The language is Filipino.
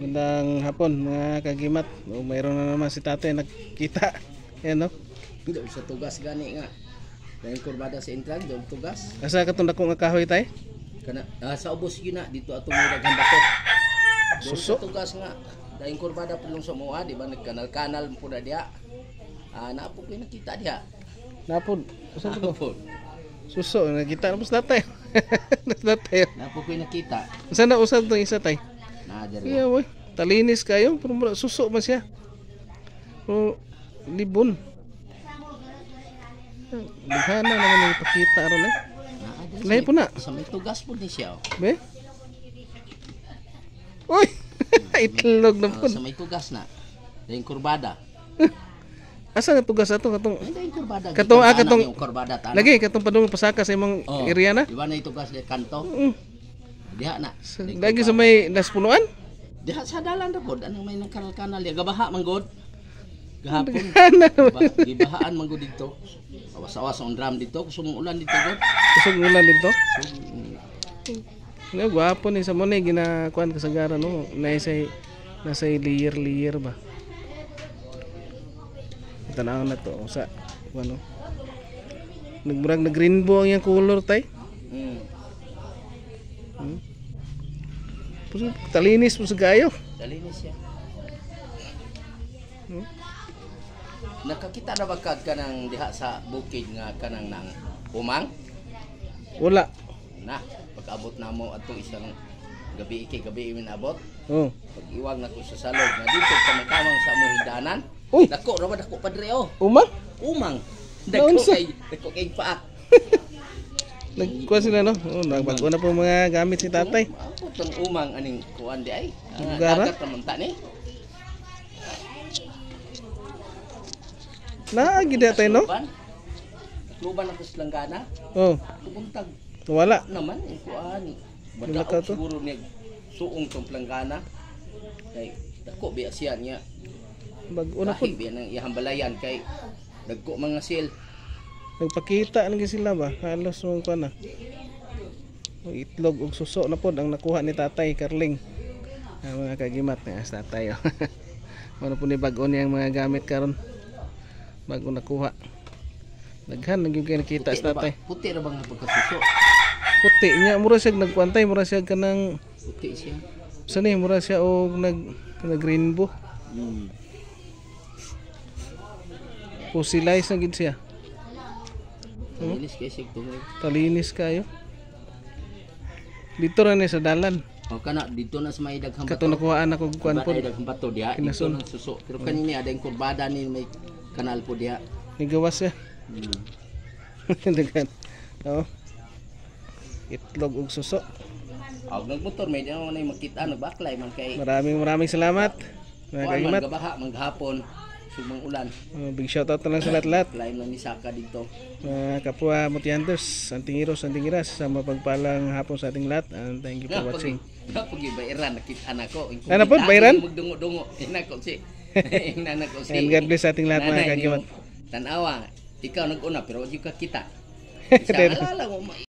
Magandang hapon mga kagimat. Mayroon na naman si tatay nakita. Yan no. Hindi sa tugas gani nga. Dahil kurbada sa intran, doon tugas. Asa katong dako nga kahoy tay? Kana sa ubos yun na dito atong may daghang bato. Doon Suso. sa tugas nga. Dahil kurbada pulong sa mua, di ba nagkanal-kanal po na diha. Naapo ko yung nakita diha. Napod. Asa to? Naapo. Suso nakita na po si tatay. Tatay. Naapo ko yung nakita. Asa na usab tong isa tay? Nadari. Iya boy. Talinis kayo, pero mura suso man siya. Pero libon. Lighana naman yung ipakita ron eh. Lahi po na. Sa may tugas po ni siya. Be? Uy! Itlog na po. Sa may tugas na. Dahil kurbada. Asa nga tugas ato katong Dahil kurbada. katong yung kurbada tana. lagi katong padung pasaka sa imong area na. Di ba na yung tugas ni kanto? Diha na. Lagi sa may naspunuan. Diha sa dalan ra pod anong may nang kanal-kanal ya gabaha man god. Gahapon. Gibahaan man god dito. Awas-awas ang drum dito kusog ulan dito god. Kusog ulan dito. Nga gwapo ni sa mo ni ginakuan kasagaran no. Nasa layer ba. Tanaw na to sa ano. Nagmurag nag rainbow ang yang color tay. Talinis po sa gayo. Talinis siya. Nakakita na ba ka kanang diha sa bukid nga kanang nang umang? Wala. Na, pag-abot na mo ato isang gabi min abot. Oh. Pag-iwag na ko sa salog na dito sa makamang sa among higdanan. Uy! Dako ra ba dako padre oh. Uma? Umang. Naunsa? Dako kay paak. Nagkuha sila no. Oh, nagbago na po mga gamit si tatay. Ako tong umang aning kuan di ay. Gara? Dagat naman ta ni. Naagi na tayo no? Luban ako sa langgana. Oh. Pubuntag Wala. naman yung kuan. Wala ka Badaog to? siguro niya suong tong planggana. Kay dako biya siya niya. Bago na po. Kahit biya ng iyang balayan kay dagko mga sil. Nagpakita na sila ba? Halos mong kuha na. Itlog ug suso na po ang nakuha ni tatay Carling. Mga kagimat na sa tatay. Ano po ni bago niyang mga gamit karon. Bago nakuha. Daghan nagyud kay nakita sa tatay. Puti ra bang pagkasuso? Puti niya mura siya nagkuantay, mura siya kanang Puti siya. sani mura siya og nag rainbow. Fosilize na gid siya. Linis kay sig tumoy. Talinis kayo. Dito ra ni sa dalan. O kana dito na sa may daghang Kato nakuhaan ako kuan po. Daghang bato diha. Dito Kinasun. nang suso. Pero kanini ada yung kurbada ni may kanal po diha. Nigawas siya. Daghan. Oh. Itlog ug suso. Og nagmotor may diha na makita nagbaklay man kay Maraming salamat. Mga kuan man kagimat. gabaha maghapon sumang ulan. Big shout out na lang sa lahat-lahat. Lain lang ni Saka dito. Mga kapwa Mutiantos, antingiros, antingiras sa mapagpalang hapon sa ating lahat. And thank you for watching. Napagi bayran nakita nako. Ano po, bayran? Magdungo-dungo. Inako si. Inako si. And God bless sa ating lahat mga kagimat. Tanawa, ikaw nag-una pero di ka kita. Isa alala mo